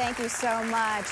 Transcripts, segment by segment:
Thank you so much.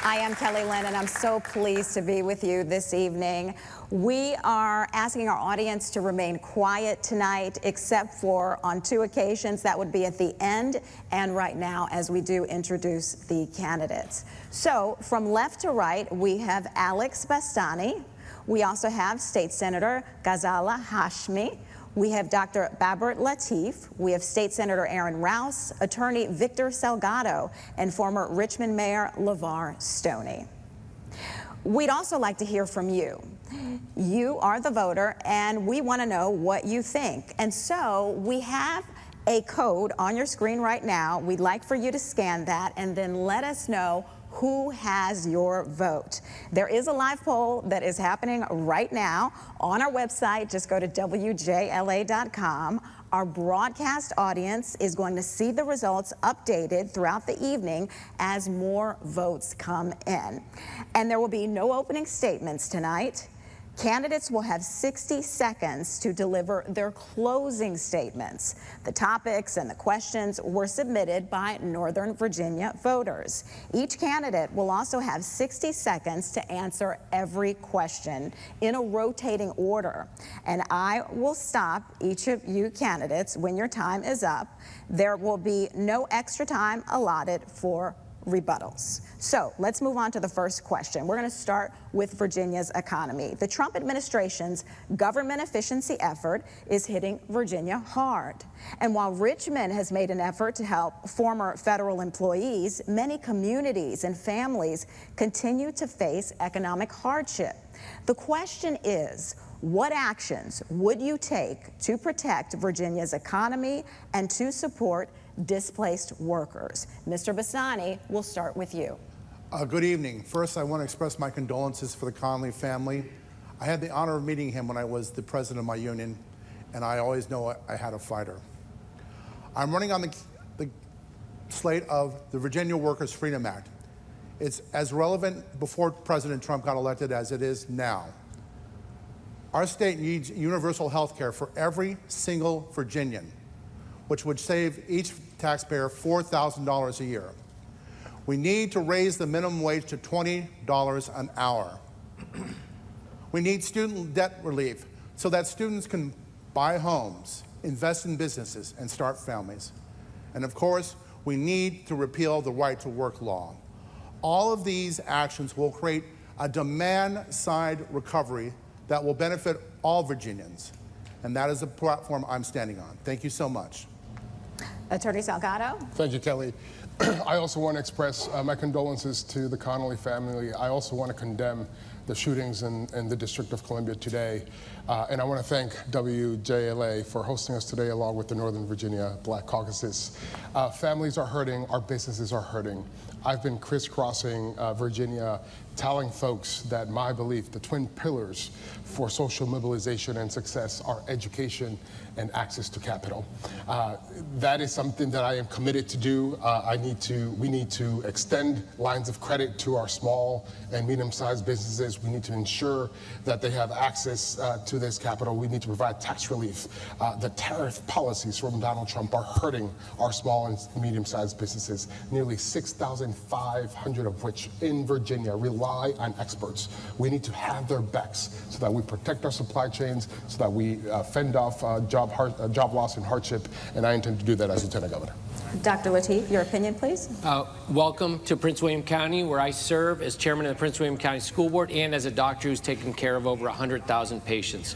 I am Kelly Lynn, and I'm so pleased to be with you this evening. We are asking our audience to remain quiet tonight, except for on 2 occasions. That would be at the end and right now as we do introduce the candidates. So from left to right, we have Alex Bastani. We also have State Senator Ghazala Hashmi. We have Dr. Babert Latif. We have State Senator Aaron Rouse, Attorney Victor Salgado, and former Richmond Mayor LeVar Stoney. We'd also like to hear from you. You are the voter, and we want to know what you think. And so we have a code on your screen right now. We'd like for you to scan that and then let us know who has your vote. There is a live poll that is happening right now on our website. Just go to WJLA.com. Our broadcast audience is going to see the results updated throughout the evening as more votes come in. And there will be no opening statements tonight. Candidates will have 60 seconds to deliver their closing statements. The topics and the questions were submitted by Northern Virginia voters. Each candidate will also have 60 seconds to answer every question in a rotating order. And I will stop each of you candidates when your time is up. There will be no extra time allotted for rebuttals. So let's move on to the first question. We're going to start with Virginia's economy. The Trump administration's government efficiency effort is hitting Virginia hard. And while Richmond has made an effort to help former federal employees, many communities and families continue to face economic hardship. The question is, what actions would you take to protect Virginia's economy and to support displaced workers? Mr. Bastani, we'll start with you. Good evening. First, I want to express my condolences for the Connolly family. I had the honor of meeting him when I was the president of my union, and I always know I had a fighter. I'm running on the slate of the Virginia Workers' Freedom Act. It's as relevant before President Trump got elected as it is now. Our state needs universal health care for every single Virginian, which would save each taxpayer $4,000 a year. We need to raise the minimum wage to $20 an hour. We need student debt relief so that students can buy homes, invest in businesses, and start families. And of course, we need to repeal the right to work law. All of these actions will create a demand-side recovery that will benefit all Virginians. And that is the platform I'm standing on. Thank you so much. Attorney Salgado. Thank you, Kelly. I also want to express my condolences to the Connolly family. I also want to condemn the shootings in the District of Columbia today. And I want to thank WJLA for hosting us today along with the Northern Virginia Black Caucuses. Families are hurting, our businesses are hurting. I've been crisscrossing Virginia, telling folks that my belief, the twin pillars for social mobilization and success are education and access to capital. That is something that I am committed to do. We need to extend lines of credit to our small and medium-sized businesses. We need to ensure that they have access to this capital. We need to provide tax relief. The tariff policies from Donald Trump are hurting our small and medium-sized businesses, nearly 6,500 of which in Virginia rely on experts. We need to have their backs so that we protect our supply chains, so that we fend off job loss and hardship, and I intend to do that as Lieutenant Governor. Dr. Latif, your opinion, please. Welcome to Prince William County, where I serve as chairman of the Prince William County School Board and as a doctor who's taken care of over 100,000 patients.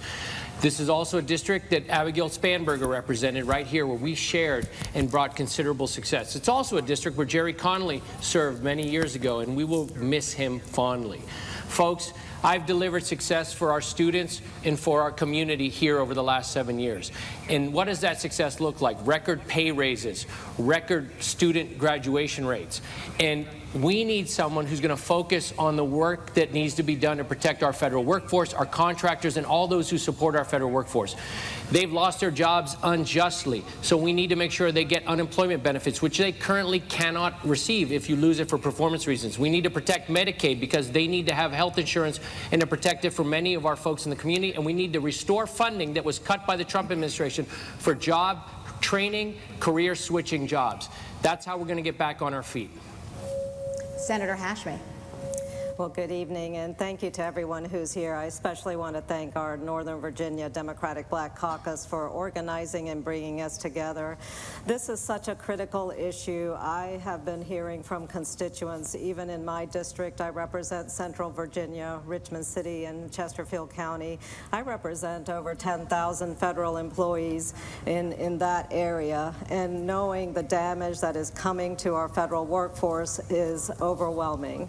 This is also a district that Abigail Spanberger represented right here, where we shared and brought considerable success. It's also a district where Jerry Connolly served many years ago, and we will miss him fondly. Folks, I've delivered success for our students and for our community here over the last 7 years. And what does that success look like? Record pay raises, record student graduation rates. And we need someone who's going to focus on the work that needs to be done to protect our federal workforce, our contractors, and all those who support our federal workforce. They've lost their jobs unjustly, so we need to make sure they get unemployment benefits, which they currently cannot receive if you lose it for performance reasons. We need to protect Medicaid because they need to have health insurance and to protect it for many of our folks in the community, and we need to restore funding that was cut by the Trump administration for job training, career switching jobs. That's how we're going to get back on our feet. Senator Hashmi. Well, good evening, and thank you to everyone who's here. I especially want to thank our Northern Virginia Democratic Black Caucus for organizing and bringing us together. This is such a critical issue. I have been hearing from constituents, even in my district. I represent Central Virginia, Richmond City, and Chesterfield County. I represent over 10,000 federal employees in that area, and knowing the damage that is coming to our federal workforce is overwhelming.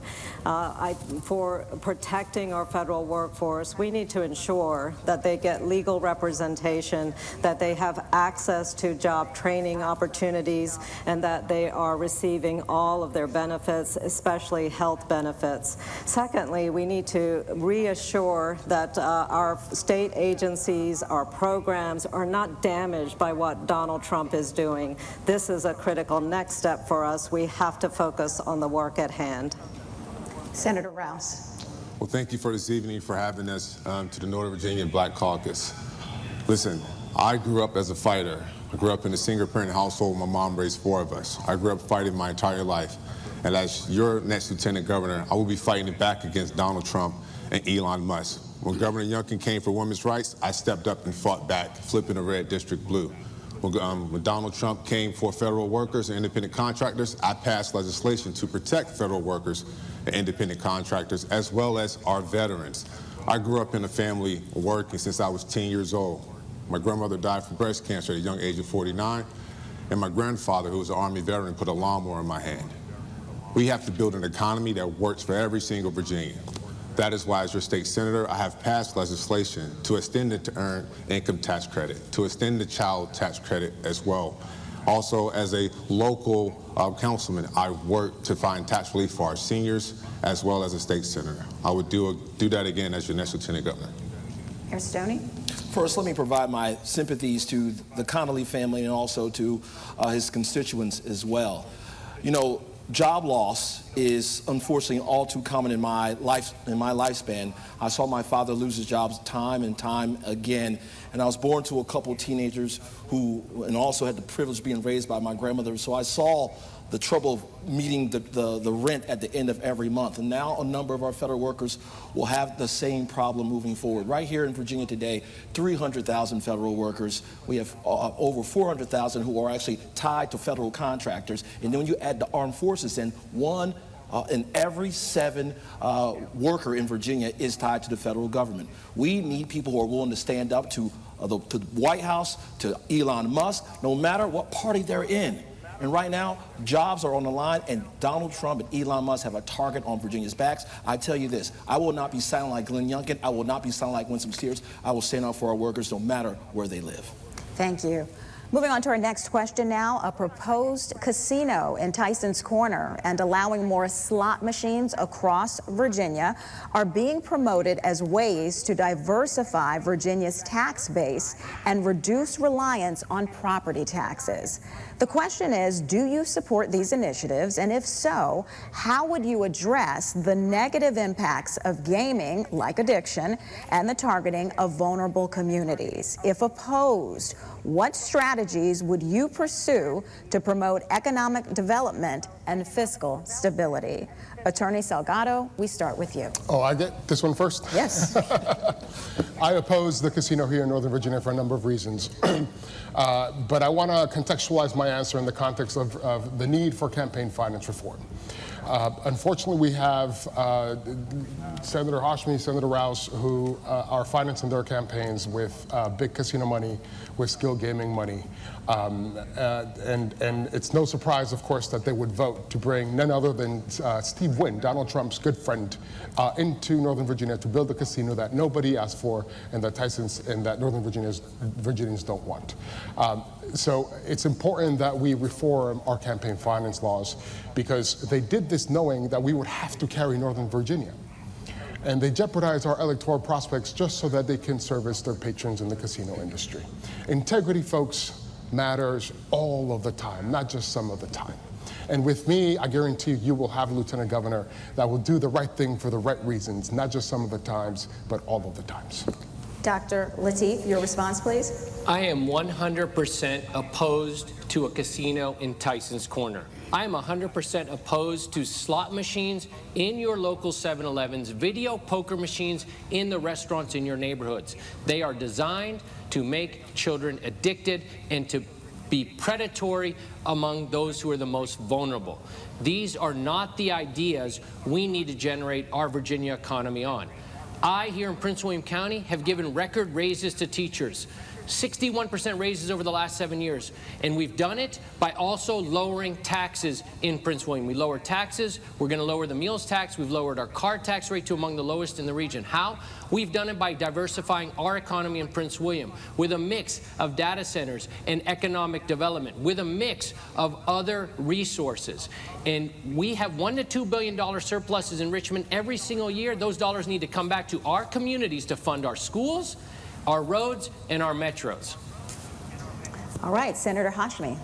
For protecting our federal workforce, we need to ensure that they get legal representation, that they have access to job training opportunities, and that they are receiving all of their benefits, especially health benefits. Secondly, we need to reassure that our state agencies, our programs are not damaged by what Donald Trump is doing. This is a critical next step for us. We have to focus on the work at hand. Senator Rouse. Well, thank you for this evening, for having us to the Northern Virginia Black Caucus. Listen, I grew up as a fighter. I grew up in a single-parent household. My mom raised 4 of us. I grew up fighting my entire life. And as your next lieutenant governor, I will be fighting back against Donald Trump and Elon Musk. When Governor Youngkin came for women's rights, I stepped up and fought back, flipping a red district blue. When Donald Trump came for federal workers and independent contractors, I passed legislation to protect federal workers and independent contractors, as well as our veterans. I grew up in a family working since I was 10 years old. My grandmother died from breast cancer at a young age of 49, and my grandfather, who was an Army veteran, put a lawnmower in my hand. We have to build an economy that works for every single Virginian. That is why, as your state senator, I have passed legislation to extend it to earned income tax credit, to extend the child tax credit as well. Also, as a local councilman, I work to find tax relief for our seniors, as well as a state senator. I would do that again as your next lieutenant governor. Mayor Stoney. First, let me provide my sympathies to the Connolly family and also to his constituents as well. You know, job loss is unfortunately all too common in my lifespan. I saw my father lose his jobs time and time again, and I was born to a couple of teenagers and also had the privilege of being raised by my grandmother, so I saw the trouble of meeting the rent at the end of every month. And now a number of our federal workers will have the same problem moving forward. Right here in Virginia today, 300,000 federal workers. We have over 400,000 who are actually tied to federal contractors. And then when you add the armed forces in, 1 in every 7 worker in Virginia is tied to the federal government. We need people who are willing to stand up to the White House, to Elon Musk, no matter what party they're in. And right now, jobs are on the line, and Donald Trump and Elon Musk have a target on Virginia's backs. I tell you this, I will not be silent like Glenn Youngkin. I will not be silent like Winsome Sears. I will stand up for our workers no matter where they live. Thank you. Moving on to our next question now, a proposed casino in Tyson's Corner and allowing more slot machines across Virginia are being promoted as ways to diversify Virginia's tax base and reduce reliance on property taxes. The question is, do you support these initiatives? And if so, how would you address the negative impacts of gaming, like addiction, and the targeting of vulnerable communities? If opposed, what strategies would you pursue to promote economic development and fiscal stability? Attorney Salgado, we start with you. Oh, I get this one first? Yes. I oppose the casino here in Northern Virginia for a number of reasons. But I want to contextualize my answer in the context of the need for campaign finance reform. Unfortunately, we have Senator Hashmi, Senator Rouse, who are financing their campaigns with big casino money, with skill gaming money. And it's no surprise, of course, that they would vote to bring none other than Steve Wynn, Donald Trump's good friend, into Northern Virginia to build a casino that nobody asked for and that Northern Virginians don't want. So it's important that we reform our campaign finance laws, because they did this knowing that we would have to carry Northern Virginia. And they jeopardize our electoral prospects just so that they can service their patrons in the casino industry. Integrity, folks, matters all of the time, not just some of the time. And with me, I guarantee you will have a lieutenant governor that will do the right thing for the right reasons, not just some of the times, but all of the times. Dr. Lateef, your response, please. I am 100% opposed to a casino in Tyson's Corner. I am 100% opposed to slot machines in your local 7-Elevens, video poker machines in the restaurants in your neighborhoods. They are designed to make children addicted and to be predatory among those who are the most vulnerable. These are not the ideas we need to generate our Virginia economy on. I, here in Prince William County, have given record raises to teachers. 61% raises over the last 7 years. And we've done it by also lowering taxes in Prince William. We lowered taxes. We're going to lower the meals tax. We've lowered our car tax rate to among the lowest in the region. How? We've done it by diversifying our economy in Prince William with a mix of data centers and economic development, with a mix of other resources. And we have $1 to $2 billion surpluses in Richmond every single year. Those dollars need to come back to our communities to fund our schools, our roads, and our metros. All right, Senator Hashmi.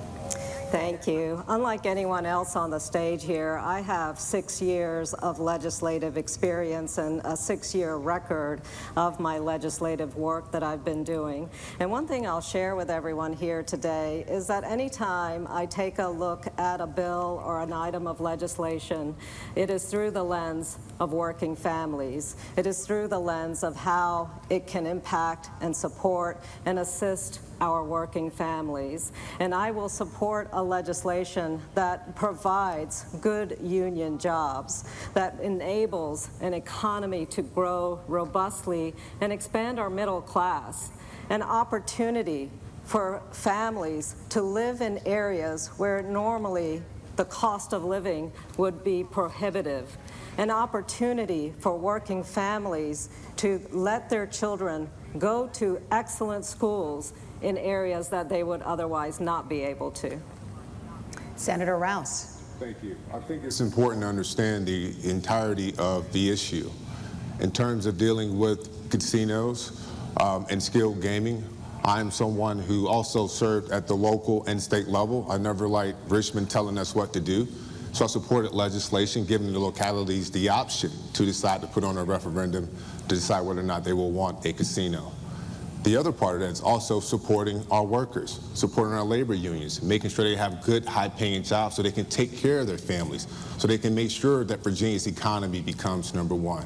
Thank you. Unlike anyone else on the stage here, I have 6 years of legislative experience and a 6-year record of my legislative work that I've been doing. And one thing I'll share with everyone here today is that anytime I take a look at a bill or an item of legislation, it is through the lens of working families. It is through the lens of how it can impact and support and assist our working families. And I will support a legislation that provides good union jobs, that enables an economy to grow robustly and expand our middle class, an opportunity for families to live in areas where normally the cost of living would be prohibitive, an opportunity for working families to let their children go to excellent schools in areas that they would otherwise not be able to. Senator Rouse. Thank you. I think it's important to understand the entirety of the issue. In terms of dealing with casinos and skilled gaming, I'm someone who also served at the local and state level. I never liked Richmond telling us what to do. So I supported legislation giving the localities the option to decide to put on a referendum to decide whether or not they will want a casino. The other part of that is also supporting our workers, supporting our labor unions, making sure they have good, high-paying jobs so they can take care of their families, so they can make sure that Virginia's economy becomes #1.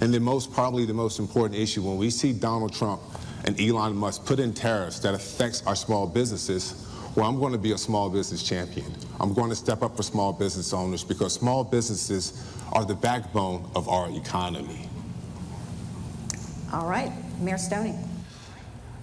And probably the most important issue, when we see Donald Trump and Elon Musk put in tariffs that affects our small businesses, well, I'm going to be a small business champion. I'm going to step up for small business owners because small businesses are the backbone of our economy. All right, Mayor Stoney.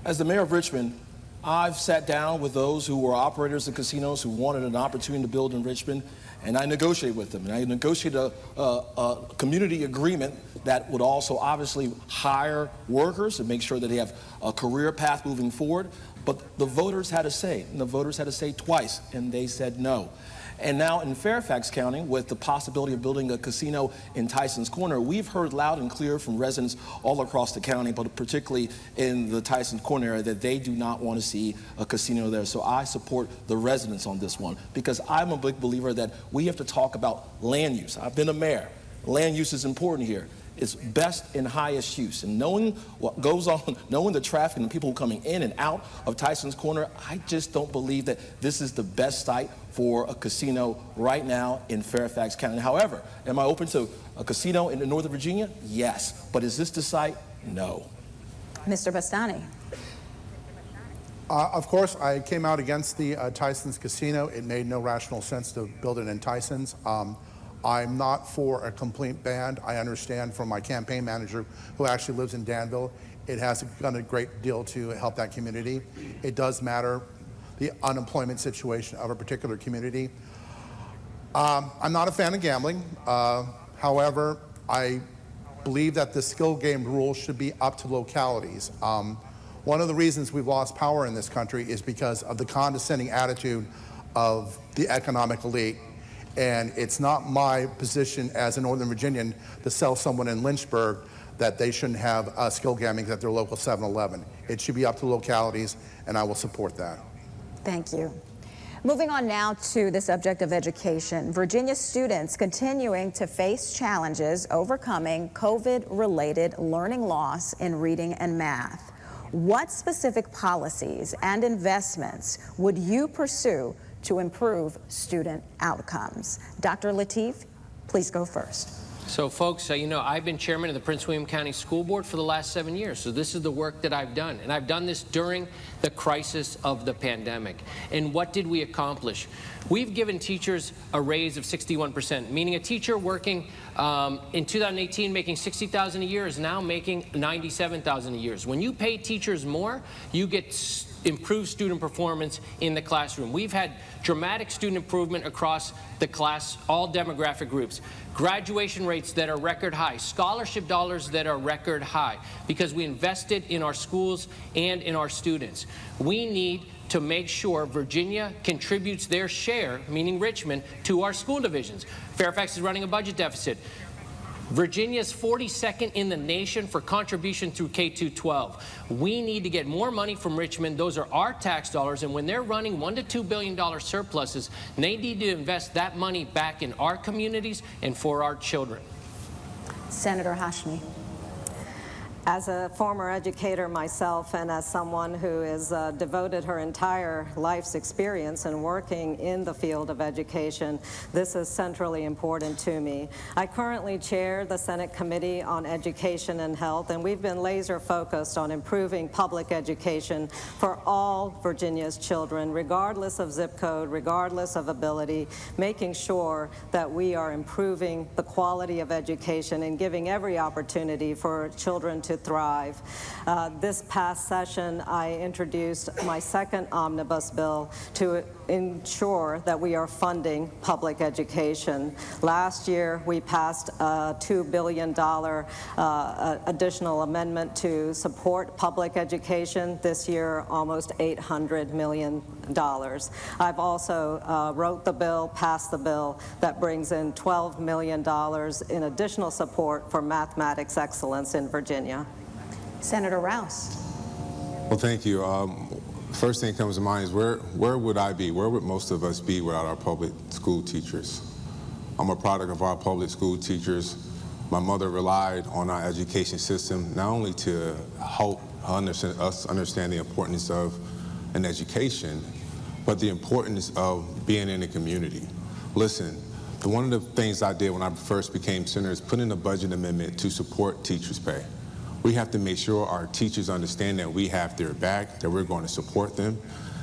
As the mayor of Richmond, I've sat down with those who were operators of casinos who wanted an opportunity to build in Richmond, and I negotiated with them. And I negotiated a community agreement that would also obviously hire workers and make sure that they have a career path moving forward. But the voters had a say, and the voters had a say twice, and they said no. And now in Fairfax County, with the possibility of building a casino in Tyson's Corner, we've heard loud and clear from residents all across the county, but particularly in the Tyson's Corner area, that they do not want to see a casino there. So I support the residents on this one, because I'm a big believer that we have to talk about land use. I've been a mayor. Land use is important here. It's best and highest use. And knowing what goes on, knowing the traffic and the people coming in and out of Tyson's Corner, I just don't believe that this is the best site for a casino right now in Fairfax County. However, am I open to a casino in Northern Virginia? Yes. But is this the site? No. Mr. Bastani. Of course, I came out against the Tyson's Casino. It made no rational sense to build it in Tyson's. I'm not for a complete ban. I understand from my campaign manager, who actually lives in Danville, it has done a great deal to help that community. It does matter, the unemployment situation of a particular community. I'm not a fan of gambling. However, I believe that the skill game rule should be up to localities. One of the reasons we've lost power in this country is because of the condescending attitude of the economic elite. And it's not my position as a Northern Virginian to sell someone in Lynchburg that they shouldn't have skill gambling at their local 7-Eleven. It should be up to localities, and I will support that. Thank you. Moving on now to the subject of education. Virginia students continuing to face challenges overcoming COVID-related learning loss in reading and math. What specific policies and investments would you pursue to improve student outcomes. Dr. Lateef, please go first. So folks, you know, I've been chairman of the Prince William County School Board for the last 7 years. So this is the work that I've done. And I've done this during the crisis of the pandemic. And what did we accomplish? We've given teachers a raise of 61%, meaning a teacher working in 2018 making $60,000 a year is now making $97,000 a year. When you pay teachers more, you get improved student performance in the classroom. We've had dramatic student improvement across the class, all demographic groups. Graduation rates that are record high, scholarship dollars that are record high, because we invested in our schools and in our students. We need to make sure Virginia contributes their share, meaning Richmond, to our school divisions. Fairfax is running a budget deficit. Virginia's 42nd in the nation for contribution through K-12. We need to get more money from Richmond. Those are our tax dollars, and when they're running $1 to $2 billion surpluses, they need to invest that money back in our communities and for our children. Senator Hashmi. As a former educator myself, and as someone who has devoted her entire life's experience in working in the field of education, this is centrally important to me. I currently chair the Senate Committee on Education and Health, and we've been laser focused on improving public education for all Virginia's children, regardless of zip code, regardless of ability, making sure that we are improving the quality of education and giving every opportunity for children to thrive. This past session, I introduced my second omnibus bill to ensure that we are funding public education. Last year, we passed a $2 billion additional amendment to support public education. This year, almost $800 million. I've also wrote the bill, passed the bill, that brings in $12 million in additional support for mathematics excellence in Virginia. Senator Rouse. Well, thank you. First thing that comes to mind is where would I be? Where would most of us be without our public school teachers? I'm a product of our public school teachers. My mother relied on our education system not only to help us understand the importance of an education, but the importance of being in the community. Listen, one of the things I did when I first became senator is put in a budget amendment to support teachers' pay. We have to make sure our teachers understand that we have their back, that we're going to support them.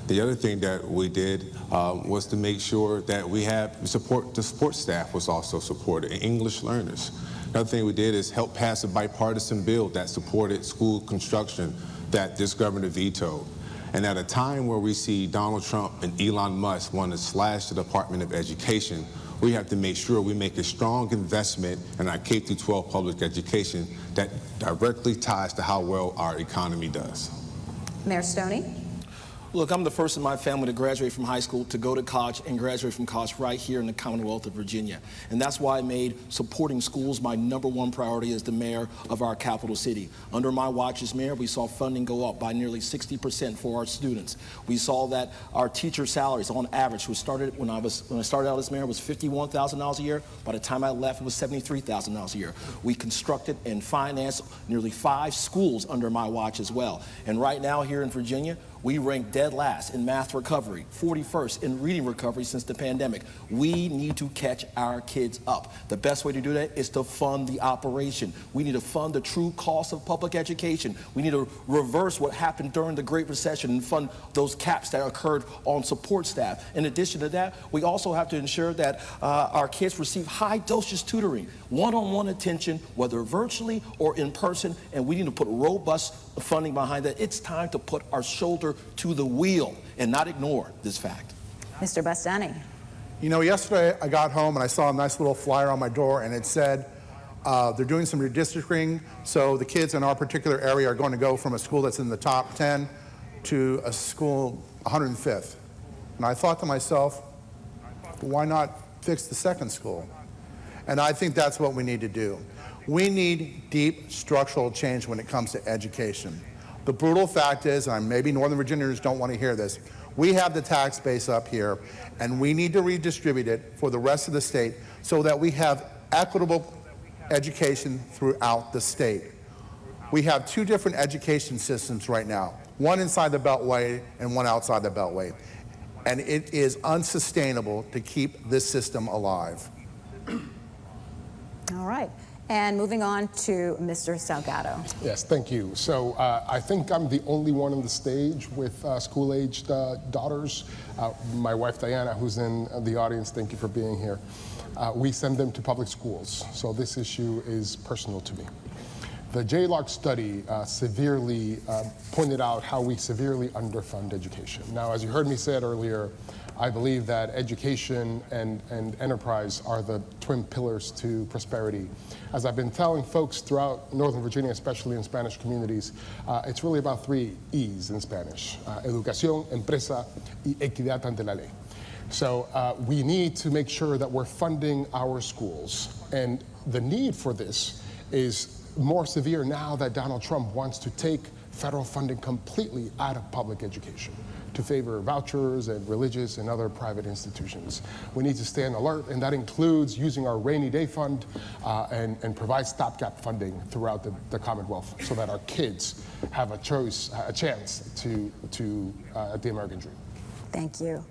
The other thing that we did was to make sure that we have the support staff was also supported, and English learners. Another thing we did is help pass a bipartisan bill that supported school construction that this governor vetoed. And at a time where we see Donald Trump and Elon Musk want to slash the Department of Education, we have to make sure we make a strong investment in our K-12 public education that directly ties to how well our economy does. Mayor Stoney. Look, I'm the first in my family to graduate from high school, to go to college, and graduate from college right here in the Commonwealth of Virginia. And that's why I made supporting schools my #1 priority as the mayor of our capital city. Under my watch as mayor, we saw funding go up by nearly 60% for our students. We saw that our teacher salaries, on average, when I started out as mayor, was $51,000 a year. By the time I left, it was $73,000 a year. We constructed and financed nearly 5 schools under my watch as well. And right now here in Virginia, we rank dead last in math recovery, 41st in reading recovery since the pandemic. We need to catch our kids up. The best way to do that is to fund the operation. We need to fund the true cost of public education. We need to reverse what happened during the Great Recession and fund those caps that occurred on support staff. In addition to that, we also have to ensure that our kids receive high dosage tutoring, one-on-one attention, whether virtually or in person, and we need to put robust funding behind that. It's time to put our shoulder to the wheel and not ignore this fact. Mr. Bastani. You know, yesterday I got home and I saw a nice little flyer on my door, and it said they're doing some redistricting, so the kids in our particular area are going to go from a school that's in the top 10 to a school 105th. And I thought to myself, why not fix the second school? And I think that's what we need to do. We need deep structural change when it comes to education. The brutal fact is, and maybe Northern Virginians don't want to hear this, we have the tax base up here, and we need to redistribute it for the rest of the state so that we have equitable education throughout the state. We have 2 different education systems right now, one inside the Beltway and one outside the Beltway. and it is unsustainable to keep this system alive. All right. And moving on to Mr. Salgado. Yes, thank you. So I think I'm the only one on the stage with school-aged daughters. My wife, Diana, who's in the audience, thank you for being here. We send them to public schools, so this issue is personal to me. The JLARC study severely pointed out how we severely underfund education. Now, as you heard me say earlier, I believe that education and enterprise are the twin pillars to prosperity. As I've been telling folks throughout Northern Virginia, especially in Spanish communities, it's really about 3 E's in Spanish: educación, empresa, y equidad ante la ley. So we need to make sure that we're funding our schools. And the need for this is more severe now that Donald Trump wants to take federal funding completely out of public education to favor vouchers and religious and other private institutions. We need to stay on alert, and that includes using our rainy day fund and provide stopgap funding throughout the Commonwealth so that our kids have a chance to the American dream. Thank you.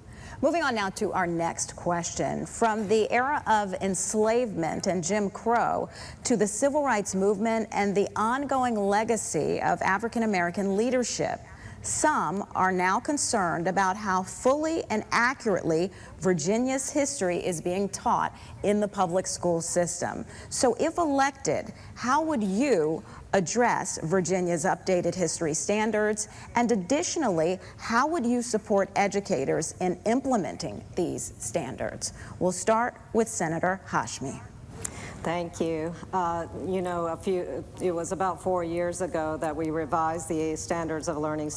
Moving on now to our next question. From the era of enslavement and Jim Crow to the civil rights movement and the ongoing legacy of African American leadership, some are now concerned about how fully and accurately Virginia's history is being taught in the public school system. So if elected, how would you address Virginia's updated history standards? And additionally, how would you support educators in implementing these standards? We'll start with Senator Hashmi. Thank you. You know, it was about 4 years ago that we revised the standards of learning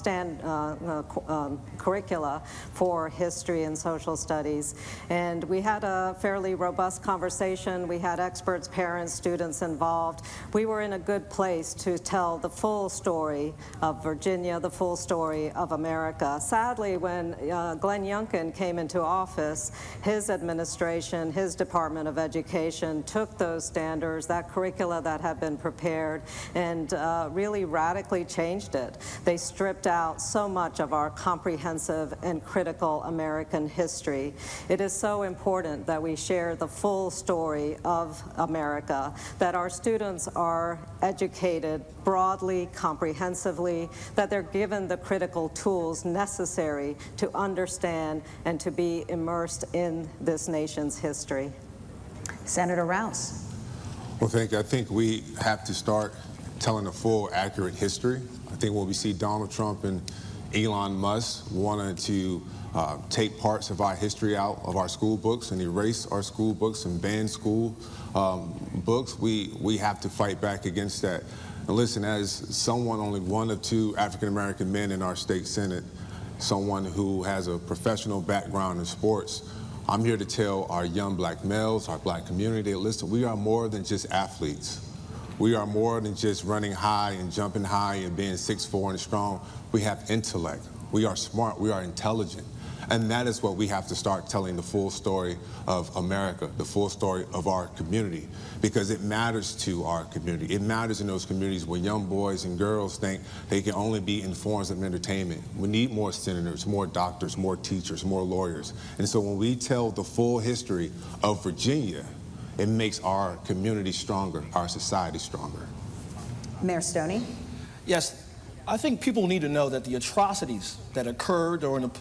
curricula for history and social studies. And we had a fairly robust conversation. We had experts, parents, students involved. We were in a good place to tell the full story of Virginia, the full story of America. Sadly, when Glenn Youngkin came into office, his administration, his Department of Education took those standards, that curricula that had been prepared, and really radically changed it. They stripped out so much of our comprehensive and critical American history. It is so important that we share the full story of America, that our students are educated broadly, comprehensively, that they're given the critical tools necessary to understand and to be immersed in this nation's history. Senator Rouse. Well, thank you. I think we have to start telling a full, accurate history. I think when we see Donald Trump and Elon Musk wanting to take parts of our history out of our school books and erase our school books and ban school books, we have to fight back against that. And listen, as someone, only one of 2 African-American men in our state Senate, someone who has a professional background in sports, I'm here to tell our young black males, our black community, listen, we are more than just athletes. We are more than just running high and jumping high and being 6'4" and strong. We have intellect. We are smart. We are intelligent. And that is what we have to start telling the full story of America, the full story of our community, because it matters to our community. It matters in those communities where young boys and girls think they can only be in forms of entertainment. We need more senators, more doctors, more teachers, more lawyers. And so when we tell the full history of Virginia, it makes our community stronger, our society stronger. Mayor Stoney. Yes, I think people need to know that the atrocities that occurred during the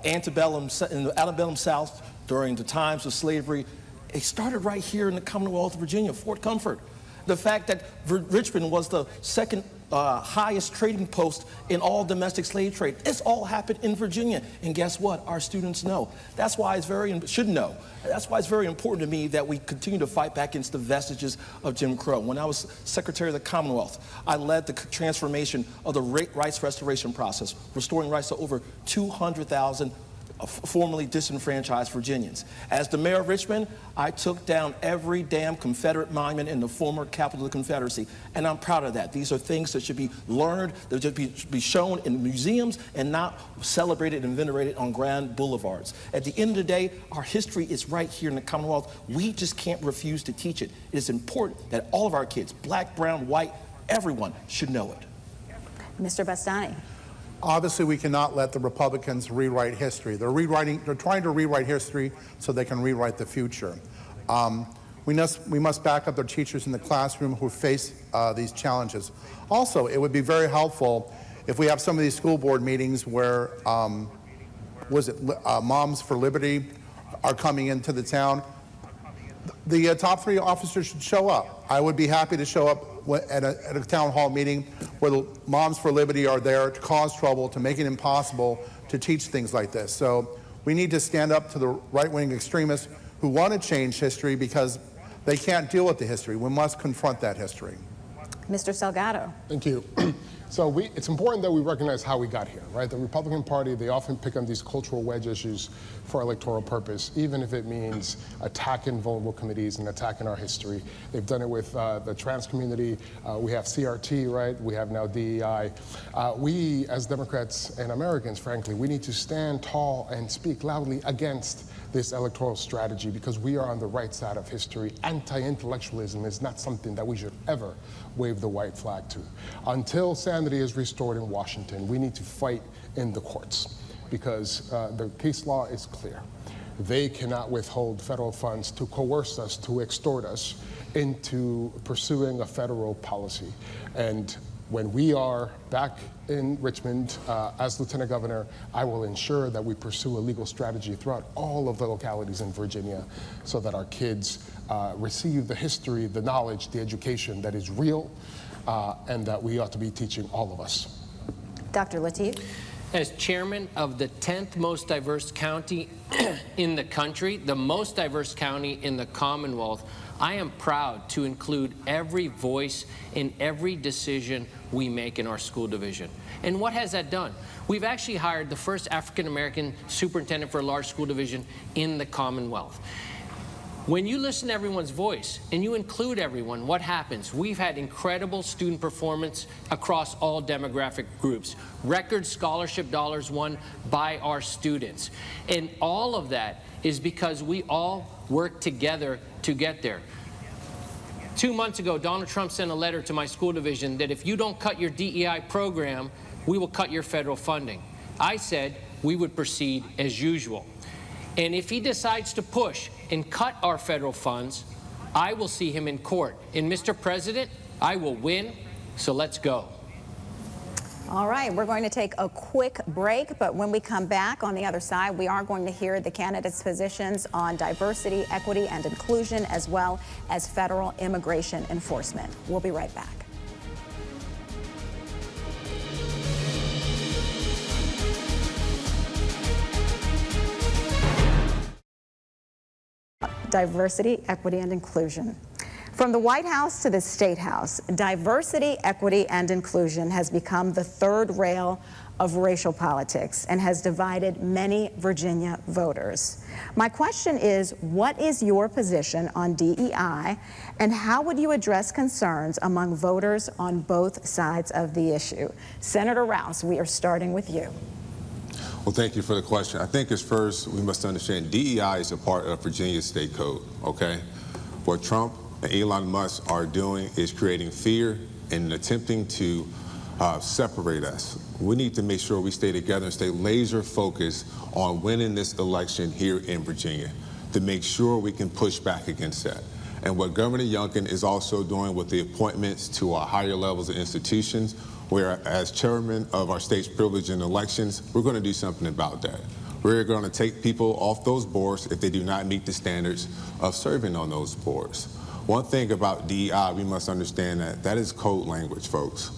in the antebellum South during the times of slavery, it started right here in the Commonwealth of Virginia, Fort Comfort. The fact that Richmond was the second highest trading post in all domestic slave trade. It's all happened in Virginia. And guess what? Our students know. That's why it's should know. That's why it's very important to me that we continue to fight back against the vestiges of Jim Crow. When I was Secretary of the Commonwealth, I led the transformation of the rights restoration process, restoring rights to over 200,000 formerly disenfranchised Virginians. As the mayor of Richmond, I took down every damn Confederate monument in the former capital of the Confederacy, and I'm proud of that. These are things that should be learned, that should be shown in museums and not celebrated and venerated on grand boulevards. At the end of the day, our history is right here in the Commonwealth. We just can't refuse to teach it. It is important that all of our kids, black, brown, white, everyone should know it. Mr. Bastani. Obviously, we cannot let the Republicans rewrite history. They're trying to rewrite history so they can rewrite the future. We must back up their teachers in the classroom who face these challenges. Also, it would be very helpful if we have some of these school board meetings where, Moms for Liberty are coming into the town. The top 3 officers should show up. I would be happy to show up at a town hall meeting where the Moms for Liberty are there to cause trouble, to make it impossible to teach things like this. So we need to stand up to the right-wing extremists who want to change history because they can't deal with the history. We must confront that history. Mr. Salgado. Thank you. So it's important that we recognize how we got here, right? The Republican Party, they often pick on these cultural wedge issues for electoral purpose, even if it means attacking vulnerable communities and attacking our history. They've done it with the trans community. We have CRT, right? We have now DEI. We, as Democrats and Americans, frankly, we need to stand tall and speak loudly against this electoral strategy because we are on the right side of history. Anti-intellectualism is not something that we should ever wave the white flag to. Until sanity is restored in Washington, we need to fight in the courts because the case law is clear. They cannot withhold federal funds to coerce us, to extort us into pursuing a federal policy. And when we are back in Richmond as Lieutenant Governor, I will ensure that we pursue a legal strategy throughout all of the localities in Virginia so that our kids receive the history, the knowledge, the education that is real and that we ought to be teaching all of us. Dr. Lateef. As chairman of the 10th most diverse county in the country, the most diverse county in the Commonwealth, I am proud to include every voice in every decision we make in our school division. And what has that done? We've actually hired the first African-American superintendent for a large school division in the Commonwealth. When you listen to everyone's voice and you include everyone, what happens? We've had incredible student performance across all demographic groups. Record scholarship dollars won by our students. And all of that is because we all work together to get there. 2 months ago, Donald Trump sent a letter to my school division that if you don't cut your DEI program, we will cut your federal funding. I said we would proceed as usual. And if he decides to push and cut our federal funds, I will see him in court. And Mr. President, I will win, so let's go. All right, we're going to take a quick break, but when we come back on the other side, we are going to hear the candidates' positions on diversity, equity, and inclusion, as well as federal immigration enforcement. We'll be right back. Diversity, equity, and inclusion. From the White House to the State House, diversity, equity, and inclusion has become the third rail of racial politics and has divided many Virginia voters. My question is, what is your position on DEI, and how would you address concerns among voters on both sides of the issue? Senator Rouse, we are starting with you. Well, thank you for the question. I think first we must understand DEI is a part of Virginia's state code, okay? What Trump and Elon Musk are doing is creating fear and attempting to separate us. We need to make sure we stay together and stay laser focused on winning this election here in Virginia to make sure we can push back against that. And what Governor Youngkin is also doing with the appointments to our higher levels of institutions, where as chairman of our state's privilege in elections, we're going to do something about that. We're going to take people off those boards if they do not meet the standards of serving on those boards. One thing about DEI, we must understand that is code language, folks.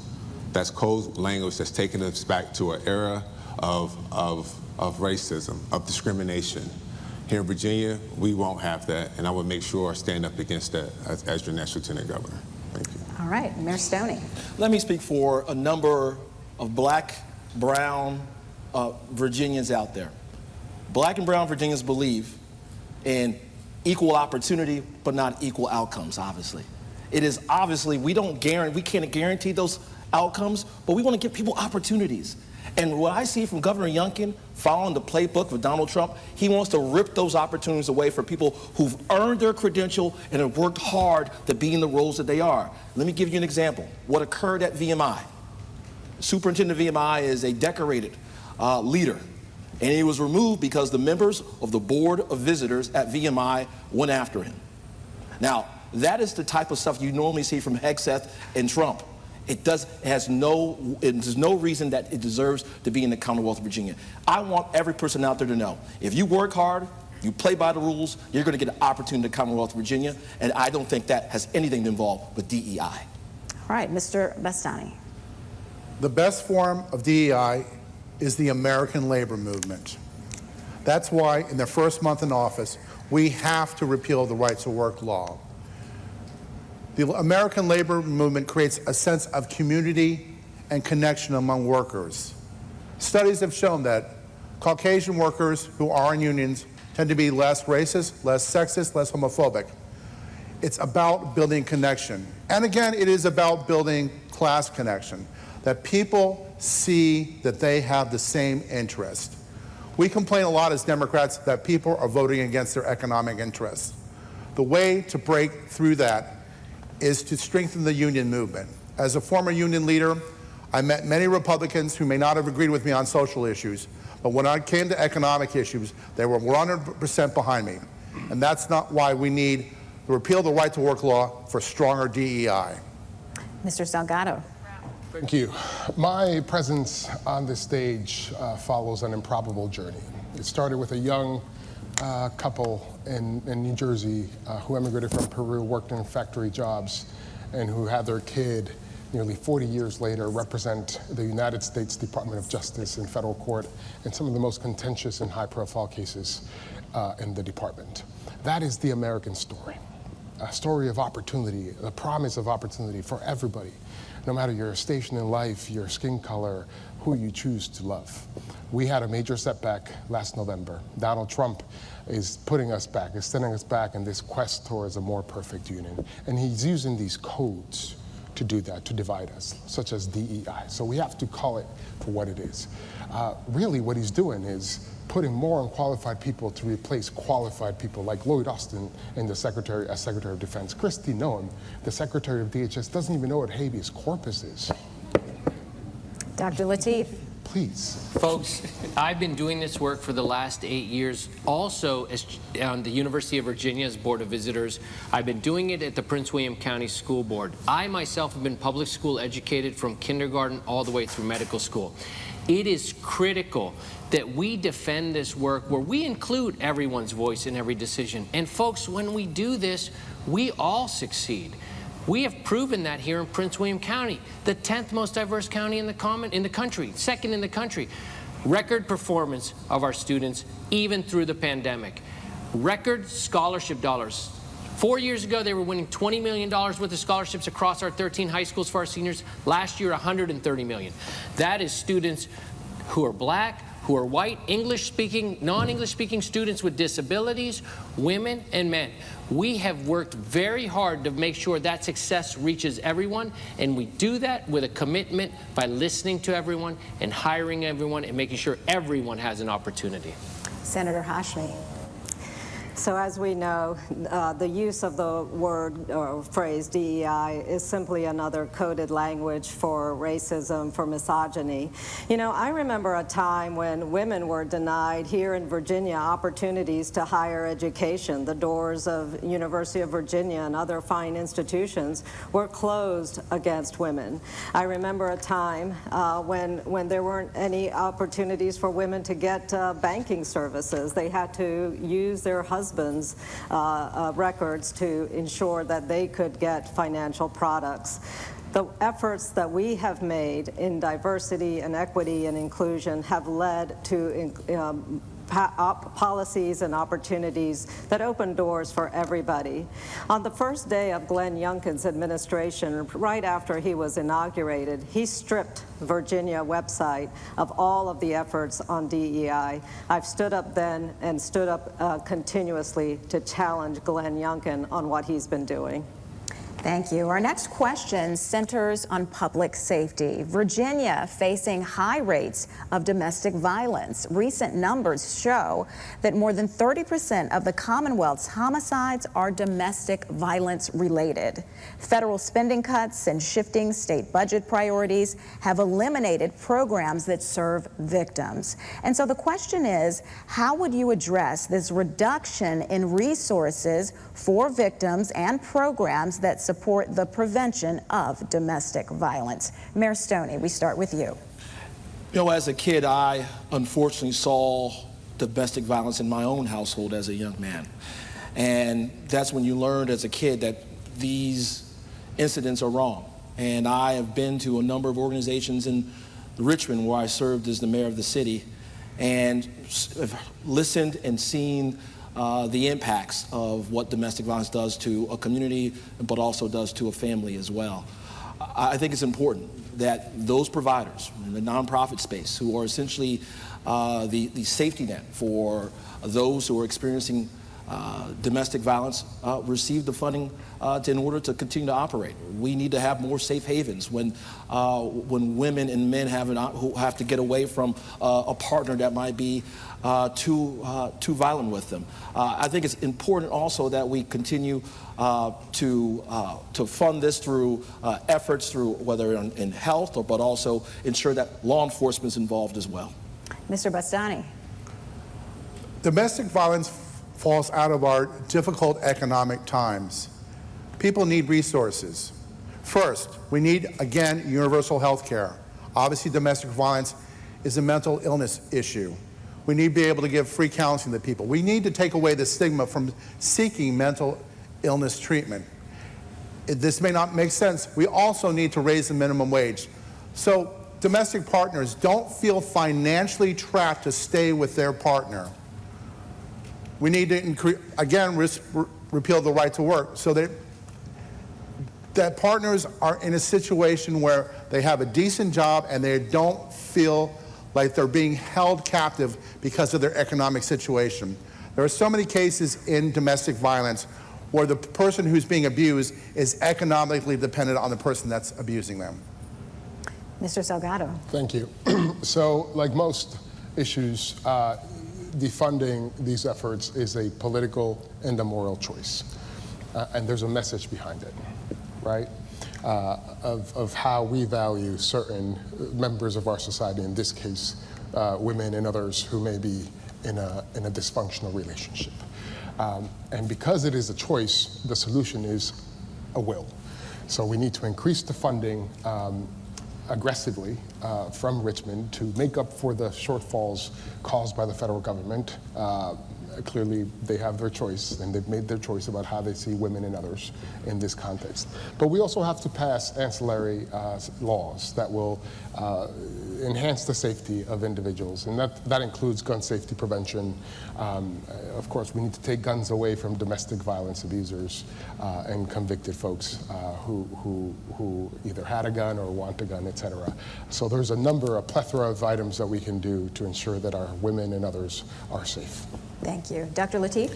That's code language that's taking us back to an era of racism, of discrimination. Here in Virginia, we won't have that, and I will make sure I stand up against that as your next Lieutenant Governor. Thank you. All right, Mayor Stoney. Let me speak for a number of black, brown Virginians out there. Black and brown Virginians believe in equal opportunity, but not equal outcomes, obviously. It is obviously, we can't guarantee those outcomes, but we want to give people opportunities. And what I see from Governor Youngkin, following the playbook with Donald Trump, he wants to rip those opportunities away from people who've earned their credential and have worked hard to be in the roles that they are. Let me give you an example. What occurred at VMI. Superintendent of VMI is a decorated leader, and he was removed because the members of the Board of Visitors at VMI went after him. Now, that is the type of stuff you normally see from Hegseth and Trump. There's no reason that it deserves to be in the Commonwealth of Virginia. I want every person out there to know, if you work hard, you play by the rules, you're going to get an opportunity in the Commonwealth of Virginia, and I don't think that has anything to involve with DEI. All right, Mr. Bastani. The best form of DEI is the American labor movement. That's why in their first month in office, we have to repeal the right to work law. The American labor movement creates a sense of community and connection among workers. Studies have shown that Caucasian workers who are in unions tend to be less racist, less sexist, less homophobic. It's about building connection. And again, it is about building class connection, that people see that they have the same interest. We complain a lot as Democrats that people are voting against their economic interests. The way to break through that is to strengthen the union movement. As a former union leader, I met many Republicans who may not have agreed with me on social issues, but when I came to economic issues, they were 100% behind me. And that's not why we need to repeal the right to work law for stronger DEI. Mr. Salgado. Thank you. My presence on this stage follows an improbable journey. It started with a young couple in New Jersey who emigrated from Peru, worked in factory jobs, and who had their kid nearly 40 years later represent the United States Department of Justice in federal court in some of the most contentious and high-profile cases in the department. That is the American story, a story of opportunity, the promise of opportunity for everybody, no matter your station in life, your skin color, who you choose to love. We had a major setback last November. Donald Trump is putting us back, is sending us back in this quest towards a more perfect union. And he's using these codes to do that, to divide us, such as DEI. So we have to call it for what it is. Really what he's doing is putting more unqualified people to replace qualified people like Lloyd Austin in as Secretary of Defense. Kristi Noem, the Secretary of DHS, doesn't even know what habeas corpus is. Dr. Lateef. Please. Folks, I've been doing this work for the last 8 years, also on the University of Virginia's Board of Visitors. I've been doing it at the Prince William County School Board. I myself have been public school educated from kindergarten all the way through medical school. It is critical that we defend this work where we include everyone's voice in every decision. And folks, when we do this, we all succeed. We have proven that here in Prince William County, the 10th most diverse county in the country, second in the country. Record performance of our students, even through the pandemic. Record scholarship dollars. 4 years ago, they were winning $20 million worth of scholarships across our 13 high schools for our seniors. Last year, $130 million. That is students who are black, who are white, English-speaking, non-English-speaking students with disabilities, women and men. We have worked very hard to make sure that success reaches everyone, and we do that with a commitment by listening to everyone and hiring everyone and making sure everyone has an opportunity. Senator Hashmi. So as we know, the use of the word or phrase DEI is simply another coded language for racism, for misogyny. You know, I remember a time when women were denied here in Virginia opportunities to higher education. The doors of University of Virginia and other fine institutions were closed against women. I remember a time when there weren't any opportunities for women to get banking services. They had to use their husbands' records to ensure that they could get financial products. The efforts that we have made in diversity and equity and inclusion have led to policies and opportunities that open doors for everybody. On the first day of Glenn Youngkin's administration, right after he was inaugurated, he stripped Virginia website of all of the efforts on DEI. I've stood up then and stood up continuously to challenge Glenn Youngkin on what he's been doing. Thank you. Our next question centers on public safety. Virginia facing high rates of domestic violence. Recent numbers show that more than 30% of the Commonwealth's homicides are domestic violence related. Federal spending cuts and shifting state budget priorities have eliminated programs that serve victims. And so the question is, how would you address this reduction in resources for victims and programs that support the prevention of domestic violence? Mayor Stoney, we start with you. You know, as a kid, I unfortunately saw domestic violence in my own household as a young man. And that's when you learned as a kid that these incidents are wrong. And I have been to a number of organizations in Richmond where I served as the mayor of the city and have listened and seen the impacts of what domestic violence does to a community, but also does to a family as well. I think it's important that those providers in the nonprofit space who are essentially the safety net for those who are experiencing domestic violence receive the funding in order to continue to operate. We need to have more safe havens when women and men who have to get away from a partner that might be too violent with them. I think it's important also that we continue to fund this through efforts through whether in health but also ensure that law enforcement is involved as well. Mr. Bastani. Domestic violence falls out of our difficult economic times. People need resources. First, we need, again, universal health care. Obviously, domestic violence is a mental illness issue. We need to be able to give free counseling to people. We need to take away the stigma from seeking mental illness treatment. This may not make sense. We also need to raise the minimum wage. So domestic partners don't feel financially trapped to stay with their partner. We need to, again, repeal the right to work so that partners are in a situation where they have a decent job and they don't feel like they're being held captive because of their economic situation. There are so many cases in domestic violence where the person who's being abused is economically dependent on the person that's abusing them. Mr. Salgado. Thank you. So, like most issues, defunding these efforts is a political and a moral choice. And there's a message behind it, right? Of how we value certain members of our society, in this case, women and others who may be in a dysfunctional relationship. And because it is a choice, the solution is a will. So we need to increase the funding aggressively from Richmond to make up for the shortfalls caused by the federal government. Clearly, they have their choice, and they've made their choice about how they see women and others in this context. But we also have to pass ancillary laws that will enhance the safety of individuals, and that includes gun safety prevention. Of course, we need to take guns away from domestic violence abusers and convicted folks who either had a gun or want a gun, et cetera. So there's a plethora of items that we can do to ensure that our women and others are safe. Thank you. Dr. Lateef?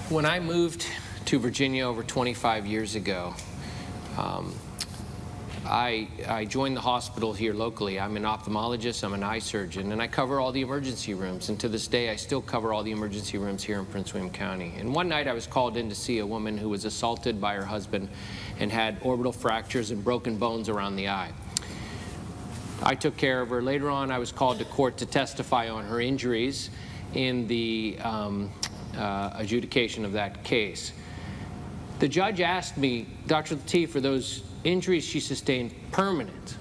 When I moved to Virginia over 25 years ago, I joined the hospital here locally. I'm an ophthalmologist, I'm an eye surgeon, and I cover all the emergency rooms. And to this day, I still cover all the emergency rooms here in Prince William County. And one night I was called in to see a woman who was assaulted by her husband and had orbital fractures and broken bones around the eye. I took care of her. Later on, I was called to court to testify on her injuries in the adjudication of that case. The judge asked me, Dr. Lateef, for those injuries she sustained permanent?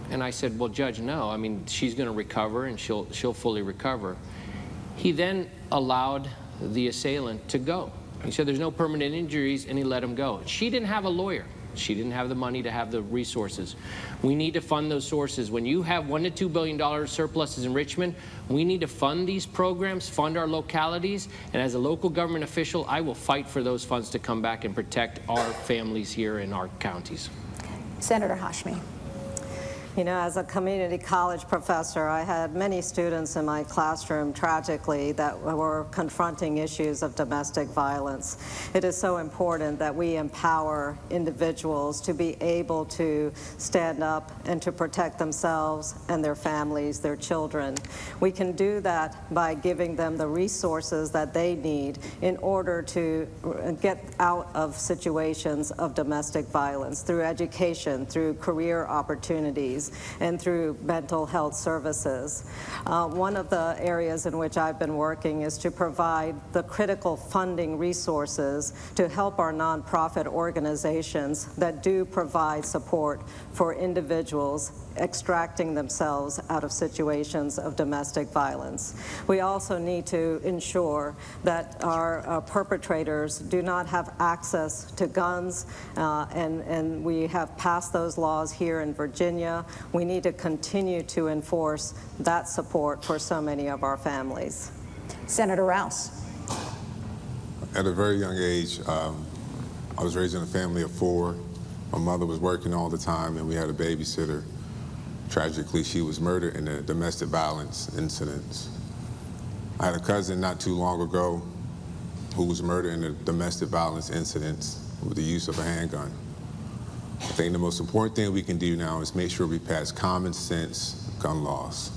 And I said, well, Judge, no. I mean, she's going to recover, and she'll fully recover. He then allowed the assailant to go. He said there's no permanent injuries, and he let him go. She didn't have a lawyer. She didn't have the money to have the resources. We need to fund those sources. When you have $1 to $2 billion surpluses in Richmond, we need to fund these programs, fund our localities, and as a local government official, I will fight for those funds to come back and protect our families here in our counties. Senator Hashmi. You know, as a community college professor, I had many students in my classroom, tragically, that were confronting issues of domestic violence. It is so important that we empower individuals to be able to stand up and to protect themselves and their families, their children. We can do that by giving them the resources that they need in order to get out of situations of domestic violence through education, through career opportunities, and through mental health services. One of the areas in which I've been working is to provide the critical funding resources to help our nonprofit organizations that do provide support for individuals extracting themselves out of situations of domestic violence. We also need to ensure that our perpetrators do not have access to guns, and we have passed those laws here in Virginia. We need to continue to enforce that support for so many of our families. Senator Rouse. At a very young age, I was raised in a family of 4. My mother was working all the time, and we had a babysitter. Tragically, she was murdered in a domestic violence incident. I had a cousin not too long ago who was murdered in a domestic violence incident with the use of a handgun. I think the most important thing we can do now is make sure we pass common sense gun laws.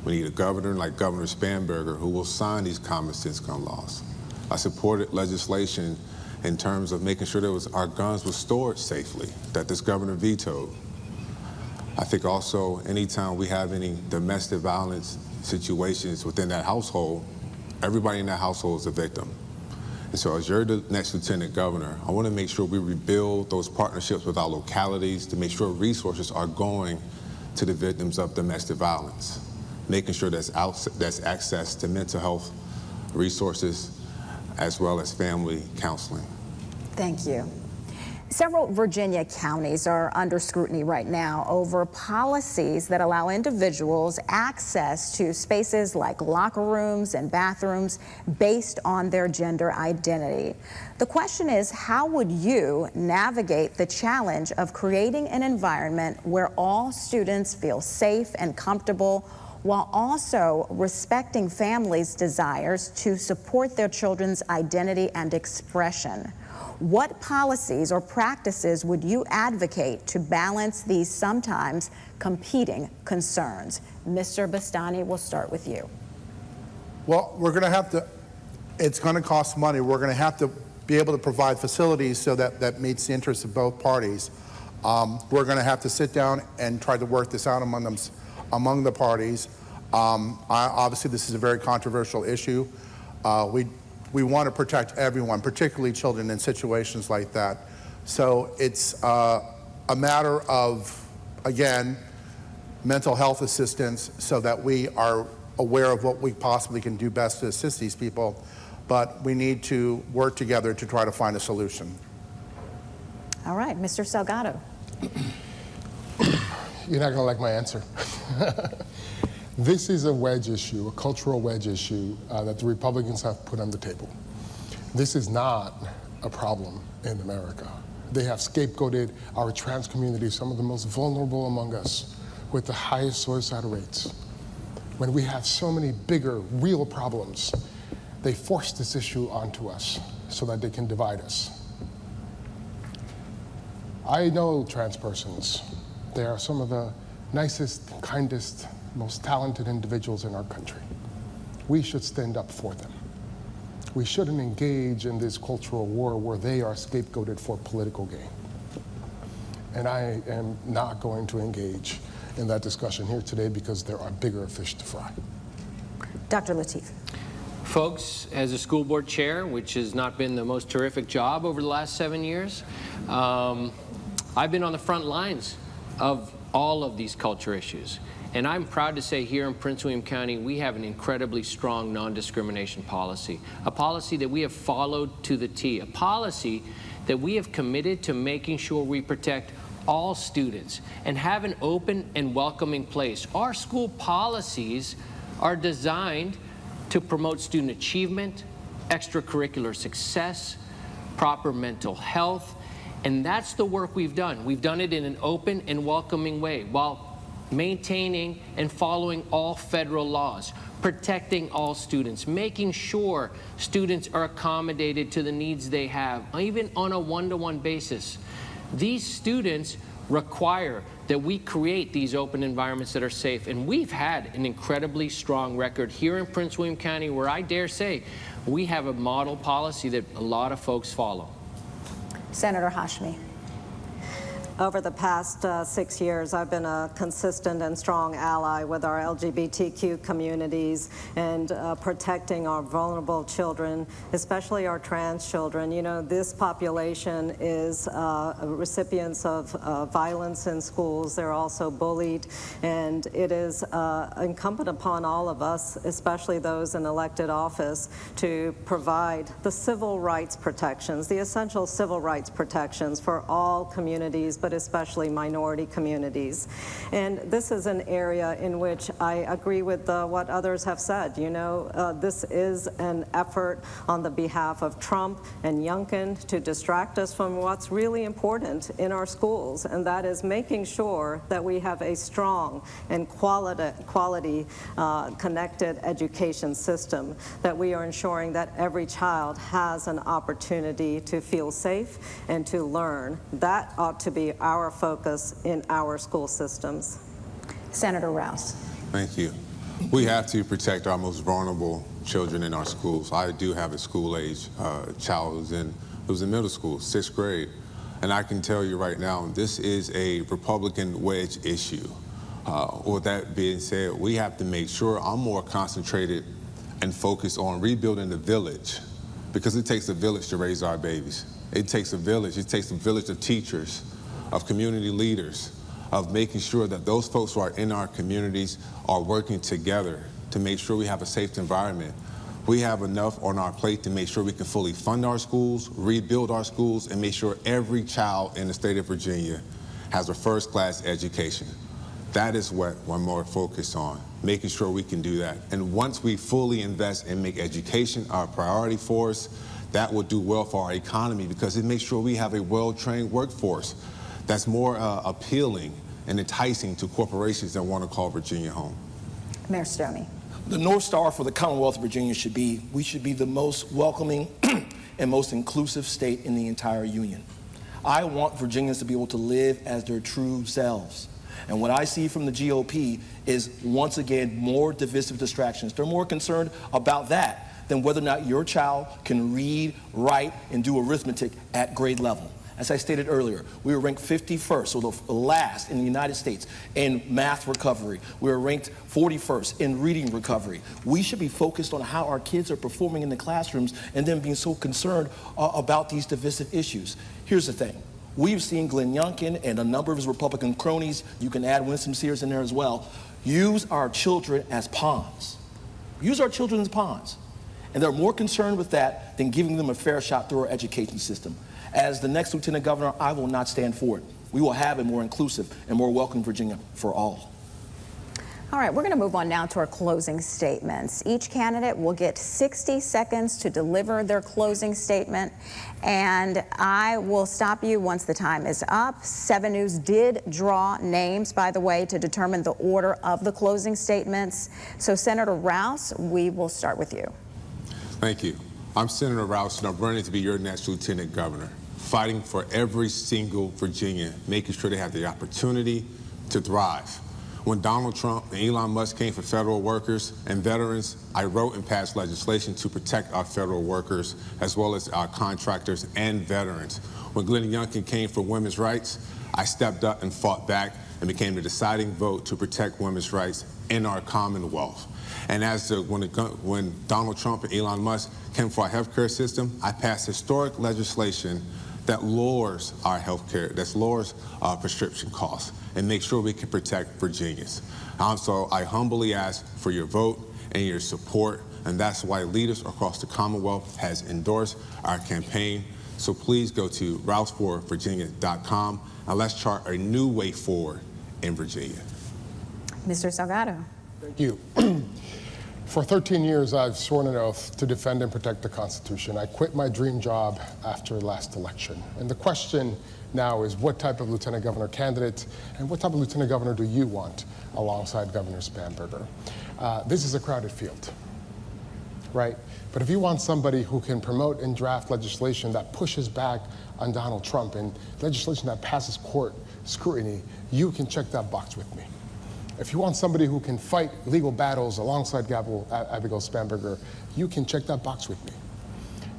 We need a governor like Governor Spanberger who will sign these common sense gun laws. I supported legislation in terms of making sure that our guns were stored safely, that this governor vetoed. I think also anytime we have any domestic violence situations within that household, everybody in that household is a victim. And so as you're the next lieutenant governor, I want to make sure we rebuild those partnerships with our localities to make sure resources are going to the victims of domestic violence, making sure there's access to mental health resources as well as family counseling. Thank you. Several Virginia counties are under scrutiny right now over policies that allow individuals access to spaces like locker rooms and bathrooms based on their gender identity. The question is, how would you navigate the challenge of creating an environment where all students feel safe and comfortable while also respecting families' desires to support their children's identity and expression? What policies or practices would you advocate to balance these sometimes competing concerns? Mr. Bastani, we'll start with you. Well, we're going to have to, it's going to cost money. We're going to have to be able to provide facilities so that meets the interests of both parties. We're going to have to sit down and try to work this out among the parties. Obviously, this is a very controversial issue. We want to protect everyone, particularly children in situations like that. So it's a matter of, again, mental health assistance so that we are aware of what we possibly can do best to assist these people. But we need to work together to try to find a solution. All right, Mr. Salgado. You're not going to like my answer. This is a wedge issue, a cultural wedge issue that the Republicans have put on the table. This is not a problem in America. They have scapegoated our trans community, some of the most vulnerable among us, with the highest suicide rates. When we have so many bigger, real problems, they force this issue onto us so that they can divide us. I know trans persons. They are some of the nicest, kindest, most talented individuals in our country. We should stand up for them. We shouldn't engage in this cultural war where they are scapegoated for political gain. And I am not going to engage in that discussion here today because there are bigger fish to fry. Dr. Lateef. Folks, as a school board chair, which has not been the most terrific job over the last 7 years, I've been on the front lines of all of these culture issues. And I'm proud to say here in Prince William County, we have an incredibly strong non-discrimination policy, a policy that we have followed to the T, a policy that we have committed to making sure we protect all students and have an open and welcoming place. Our school policies are designed to promote student achievement, extracurricular success, proper mental health, and that's the work we've done. We've done it in an open and welcoming way while maintaining and following all federal laws, protecting all students, making sure students are accommodated to the needs they have, even on a one-to-one basis. These students require that we create these open environments that are safe, and we've had an incredibly strong record here in Prince William County, where I dare say we have a model policy that a lot of folks follow. Senator Hashmi. Over the past 6 years, I've been a consistent and strong ally with our LGBTQ communities and protecting our vulnerable children, especially our trans children. You know, this population is recipients of violence in schools. They're also bullied, and it is incumbent upon all of us, especially those in elected office, to provide the civil rights protections, the essential civil rights protections for all communities, but especially minority communities. And this is an area in which I agree with what others have said. You know, this is an effort on the behalf of Trump and Youngkin to distract us from what's really important in our schools, and that is making sure that we have a strong and quality connected education system, that we are ensuring that every child has an opportunity to feel safe and to learn. That ought to be our focus in our school systems. Senator Rouse. Thank you. We have to protect our most vulnerable children in our schools. I do have a school-age child who's in middle school, 6th grade, and I can tell you right now, this is a Republican wedge issue. With that being said, we have to make sure I'm more concentrated and focused on rebuilding the village, because it takes a village to raise our babies. It takes a village. It takes a village of teachers, of community leaders, of making sure that those folks who are in our communities are working together to make sure we have a safe environment. We have enough on our plate to make sure we can fully fund our schools, rebuild our schools, and make sure every child in the state of Virginia has a first-class education. That is what we're more focused on, making sure we can do that. And once we fully invest and make education our priority for us, that will do well for our economy, because it makes sure we have a well-trained workforce that's more appealing and enticing to corporations that want to call Virginia home. Mayor Stoney. The North Star for the Commonwealth of Virginia should be, we should be the most welcoming and most inclusive state in the entire union. I want Virginians to be able to live as their true selves. And what I see from the GOP is, once again, more divisive distractions. They're more concerned about that than whether or not your child can read, write, and do arithmetic at grade level. As I stated earlier, we were ranked 51st, so the last in the United States, in math recovery. We were ranked 41st in reading recovery. We should be focused on how our kids are performing in the classrooms, and then being so concerned about these divisive issues. Here's the thing. We've seen Glenn Youngkin and a number of his Republican cronies, you can add Winston Sears in there as well, use our children as pawns. Use our children as pawns. And they're more concerned with that than giving them a fair shot through our education system. As the next Lieutenant Governor, I will not stand for it. We will have a more inclusive and more welcoming Virginia for all. All right, we're going to move on now to our closing statements. Each candidate will get 60 seconds to deliver their closing statement, and I will stop you once the time is up. 7 News did draw names, by the way, to determine the order of the closing statements. So, Senator Rouse, we will start with you. Thank you. I'm Senator Rouse, and I'm running to be your next Lieutenant Governor, fighting for every single Virginian, making sure they have the opportunity to thrive. When Donald Trump and Elon Musk came for federal workers and veterans, I wrote and passed legislation to protect our federal workers, as well as our contractors and veterans. When Glenn Youngkin came for women's rights, I stepped up and fought back and became the deciding vote to protect women's rights in our Commonwealth. And when Donald Trump and Elon Musk came for our healthcare system, I passed historic legislation that lowers our healthcare, that lowers our prescription costs, and make sure we can protect Virginians. So I humbly ask for your vote and your support, and that's why leaders across the Commonwealth has endorsed our campaign. So please go to rouseforvirginia.com and let's chart a new way forward in Virginia. Mr. Salgado. Thank you. For 13 years, I've sworn an oath to defend and protect the Constitution. I quit my dream job after last election. And the question now is, what type of lieutenant governor candidate and what type of lieutenant governor do you want alongside Governor Spanberger? This is a crowded field, right? But if you want somebody who can promote and draft legislation that pushes back on Donald Trump and legislation that passes court scrutiny, you can check that box with me. If you want somebody who can fight legal battles alongside Abigail Spanberger, you can check that box with me.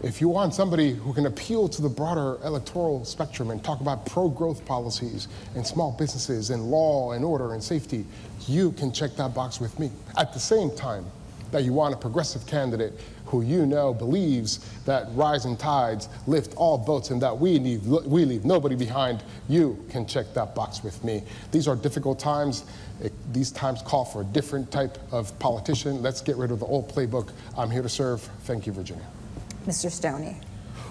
If you want somebody who can appeal to the broader electoral spectrum and talk about pro-growth policies and small businesses and law and order and safety, you can check that box with me. At the same time that you want a progressive candidate who you know believes that rising tides lift all boats and that we leave nobody behind, you can check that box with me. These are difficult times. These times call for a different type of politician. Let's get rid of the old playbook. I'm here to serve. Thank you, Virginia. Mr. Stoney.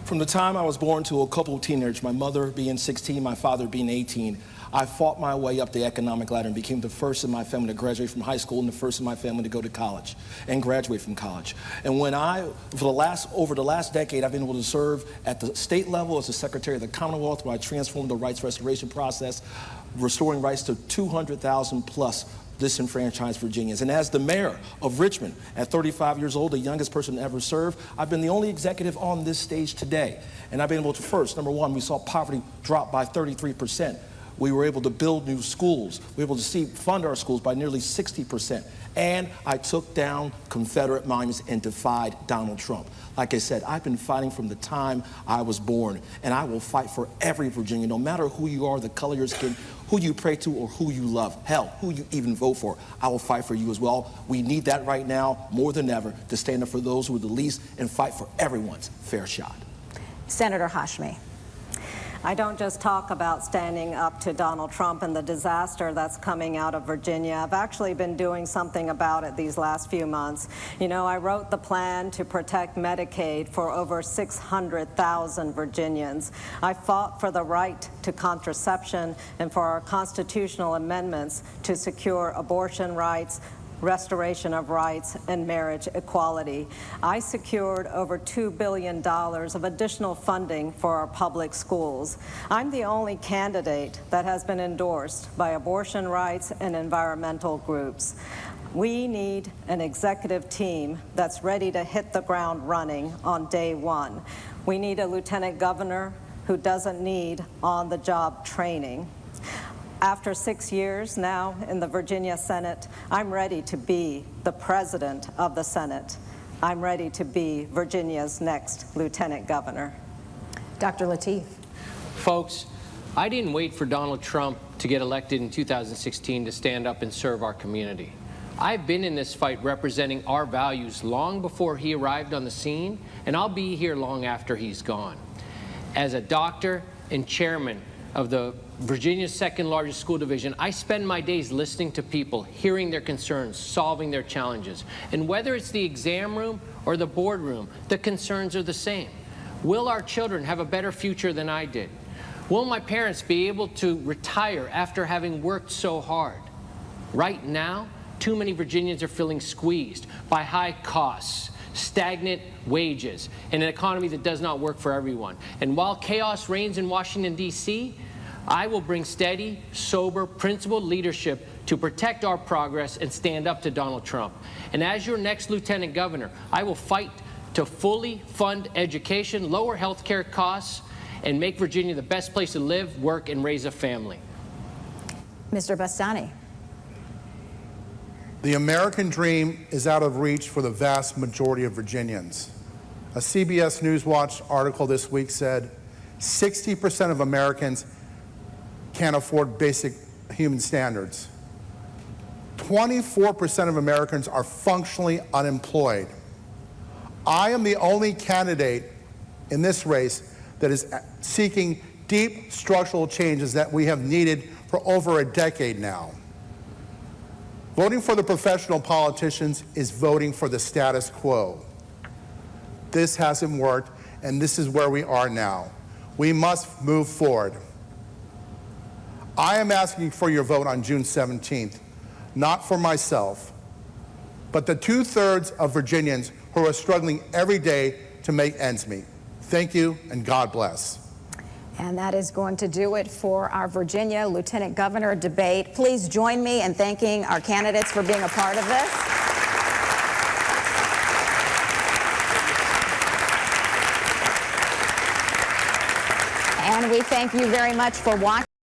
From the time I was born to a couple of teenagers, my mother being 16, my father being 18, I fought my way up the economic ladder and became the first in my family to graduate from high school and the first in my family to go to college and graduate from college. And when over the last decade, I've been able to serve at the state level as the Secretary of the Commonwealth, where I transformed the rights restoration process, restoring rights to 200,000 plus disenfranchised Virginians. And as the mayor of Richmond, at 35 years old, the youngest person to ever serve, I've been the only executive on this stage today. And I've been able to first, number one, we saw poverty drop by 33%. We were able to build new schools. We were able to fund our schools by nearly 60%. And I took down Confederate monuments and defied Donald Trump. Like I said, I've been fighting from the time I was born, and I will fight for every Virginian, no matter who you are, the color of your skin, who you pray to, or who you love. Hell, who you even vote for. I will fight for you as well. We need that right now more than ever to stand up for those who are the least and fight for everyone's fair shot. Senator Hashmi. I don't just talk about standing up to Donald Trump and the disaster that's coming out of Virginia. I've actually been doing something about it these last few months. You know, I wrote the plan to protect Medicaid for over 600,000 Virginians. I fought for the right to contraception and for our constitutional amendments to secure abortion rights, restoration of rights, and marriage equality. I secured over $2 billion of additional funding for our public schools. I'm the only candidate that has been endorsed by abortion rights and environmental groups. We need an executive team that's ready to hit the ground running on day one. We need a lieutenant governor who doesn't need on-the-job training. After 6 years now in the Virginia Senate, I'm ready to be the president of the Senate. I'm ready to be Virginia's next lieutenant governor. Dr. Lateef. Folks, I didn't wait for Donald Trump to get elected in 2016 to stand up and serve our community. I've been in this fight representing our values long before he arrived on the scene, and I'll be here long after he's gone. As a doctor and chairman of Virginia's second largest school division, I spend my days listening to people, hearing their concerns, solving their challenges. And whether it's the exam room or the boardroom, the concerns are the same. Will our children have a better future than I did? Will my parents be able to retire after having worked so hard? Right now, too many Virginians are feeling squeezed by high costs, stagnant wages, and an economy that does not work for everyone. And while chaos reigns in Washington, D.C., I will bring steady, sober, principled leadership to protect our progress and stand up to Donald Trump. And as your next lieutenant governor, I will fight to fully fund education, lower health care costs, and make Virginia the best place to live, work, and raise a family. Mr. Bastani. The American dream is out of reach for the vast majority of Virginians. A CBS News Watch article this week said 60% of Americans can't afford basic human standards. 24% of Americans are functionally unemployed. I am the only candidate in this race that is seeking deep structural changes that we have needed for over a decade now. Voting for the professional politicians is voting for the status quo. This hasn't worked, and this is where we are now. We must move forward. I am asking for your vote on June 17th, not for myself, but the 2/3 of Virginians who are struggling every day to make ends meet. Thank you, and God bless. And that is going to do it for our Virginia Lieutenant Governor debate. Please join me in thanking our candidates for being a part of this. And we thank you very much for watching.